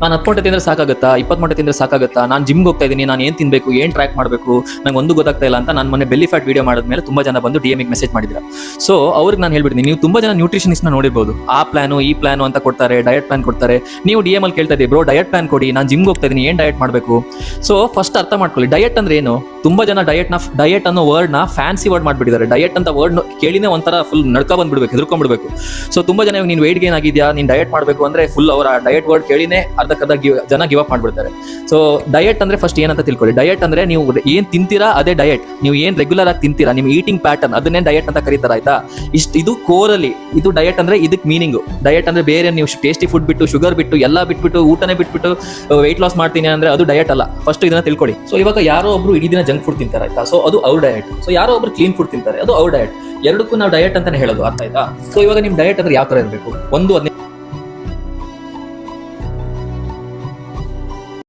ನಾನು 10 ಮೊಟ್ಟೆ ತಿಂದ್ರೆ ಸಾಕಾಗುತ್ತಾ, 20 ಮೊಟ್ಟೆ ತಿಂದ್ರೆ ಸಾಕಾಗುತ್ತಾ, ನಾನು ಜಿಮ್ಗೆ ಹೋಗ್ತಾ ಇದ್ದೀನಿ, ನಾನು ಏನು ತಿನ್ಬೇಕು, ಏನು ಟ್ರ್ಯಾಕ್ ಮಾಡಬೇಕು, ನಂಗೆ ಒಂದು ಗೊತ್ತಾಗ್ತಾ ಇಲ್ಲ ಅಂತ ನಾನು ಮೊನ್ನೆ ಬೆಲ್ಲಿ ಫ್ಯಾಟ್ ವಿಡಿಯೋ ಮಾಡಿದ್ಮೇಲೆ ತುಂಬಾ ಜನ ಬಂದು DM ಮೆಸೇಜ್ ಮಾಡಿದ್ರು. ಸೊ ಅವ್ರಿಗೆ ನಾನು ಹೇಳ್ಬಿಡ್ತೀನಿ, ನೀವು ತುಂಬಾ ಜನ ನ್ಯೂಟ್ರಿಷನಿಸ್ಟ್ನ ನೋಡಿರ್ಬೋದು, ಆ ಪ್ಲಾನು ಈ ಪ್ಲಾನು ಅಂತ ಕೊಡ್ತಾರೆ, ಡಯಟ್ ಪ್ಲಾನ್ ಕೊಡ್ತಾರೆ. ನೀವು DM ಅಲ್ಲಿ ಕೇಳ್ತಾ ಇದ್ದೀವಿ, ಬ್ರೋ ಡಯಟ್ ಪ್ಲಾನ್ ಕೊಡಿ, ನಾನು ಜಿಮ್ಗೆ ಹೋಗ್ತಾ ಇದ್ದೀನಿ, ಏನು ಡಯಟ್ ಮಾಡಬೇಕು. ಸೊ ಫಸ್ಟ್ ಅರ್ಥ ಮಾಡ್ಕೊಳ್ಳಿ, ಡಯಟ್ ಅಂದ್ರೆ ಏನು. ತುಂಬಾ ಜನ ಡಯಟ್ ಅನ್ನೋ ವರ್ಡ್ನ ಫ್ಯಾನ್ಸಿ ವರ್ಡ್ ಮಾಡ್ಬಿಟ್ಟಿದ್ದಾರೆ. ಡಯಟ್ ಅಂತ ವರ್ಡ್ ಕೇಳಿನೇ ಒಂಥರ ಫುಲ್ ನಡ್ಕ ಬಂದ್ಬಿಡ್ಬೇಕು, ಹೆದರ್ಕೊಂಡ್ಬಿಡ್ಬೇಕು. ಸೊ ತುಂಬಾ ಜನ ನೀನು ವೆಯ್ಟ್ ಗೇನ್ ಆಗಿದ್ಯಾ, ನೀನು ಡಯಟ್ ಮಾಡಬೇಕು ಅಂದ್ರೆ ಫುಲ್ ಅವರ ಡಯಟ್ ವರ್ಡ್ ಕೇಳಿನೇ ಅರ್ಧಕ್ಕರ್ಧ ಜನ ಗಿವ್ ಅಪ್ ಮಾಡ್ಬಿಡ್ತಾರೆ. ಸೊ ಡಯಟ್ ಅಂದ್ರೆ ಫಸ್ಟ್ ಏನಂತ ತಿಳ್ಕೊಳ್ಳಿ. ಡಯಟ್ ಅಂದ್ರೆ ನೀವು ಏನ್ ತಿಂತೀರಾ ಅದೇ ಡಯಟ್. ನೀವು ಏನ್ ರೆಗ್ಯುಲರ್ ಆಗಿ ತಿಂತೀರಾ, ನಿಮ್ಮ ಈಟಿಂಗ್ ಪ್ಯಾಟರ್ನ್, ಅದನ್ನೇ ಡಯಟ್ ಅಂತ ಕರೀತಾರ, ಆಯ್ತಾ. ಇದು ಕೋರಲ್ಲಿ ಇದು ಡಯಟ್ ಅಂದ್ರೆ ಇದಕ್ಕೆ ಮೀನಿಂಗು. ಡಯಟ್ ಅಂದ್ರೆ ಬೇರೆ ನೀವು ಟೇಸ್ಟಿ ಫುಡ್ ಬಿಟ್ಟು, ಶುಗರ್ ಬಿಟ್ಟು, ಎಲ್ಲ ಬಿಟ್ಬಿಟ್ಟು, ಊಟನೇ ಬಿಟ್ಬಿಟ್ಟು ವೆಯ್ಟ್ ಲಾಸ್ ಮಾಡ್ತೀನಿ ಅಂದ್ರೆ ಅದು ಡಯಟ್ ಅಲ್ಲ. ಫಸ್ಟ್ ಇದನ್ನ ತಿಳ್ಕೊಳ್ಳಿ. ಸೊ ಇವಾಗ ಯಾರೋ ಒಬ್ರು ಇಡೀ ದಿನ ಜಂಕ್ ಫುಡ್ ತಿಂತಾರೆ, ಆಯ್ತಾ. ಸೊ ಅದು ಅವ್ರ ಡಯಟ್. ಸೊ ಯಾರೋ ಒಬ್ರು ಕ್ಲೀನ್ ಫುಡ್ ತಿಂತಾರೆ, ಅದು ಅವ್ರ ಡಯಟ್. ಎರಡಕ್ಕೂ ನಾವು ಡಯಟ್ ಅಂತಾನೆ ಹೇಳೋದು, ಅರ್ಥ ಆಯ್ತಾ. ಸೊ ಇವಾಗ ನಿಮ್ ಡಯಟ್ ಅಂದ್ರೆ ಯಾವ ತರ ಇರಬೇಕು, ಒಂದು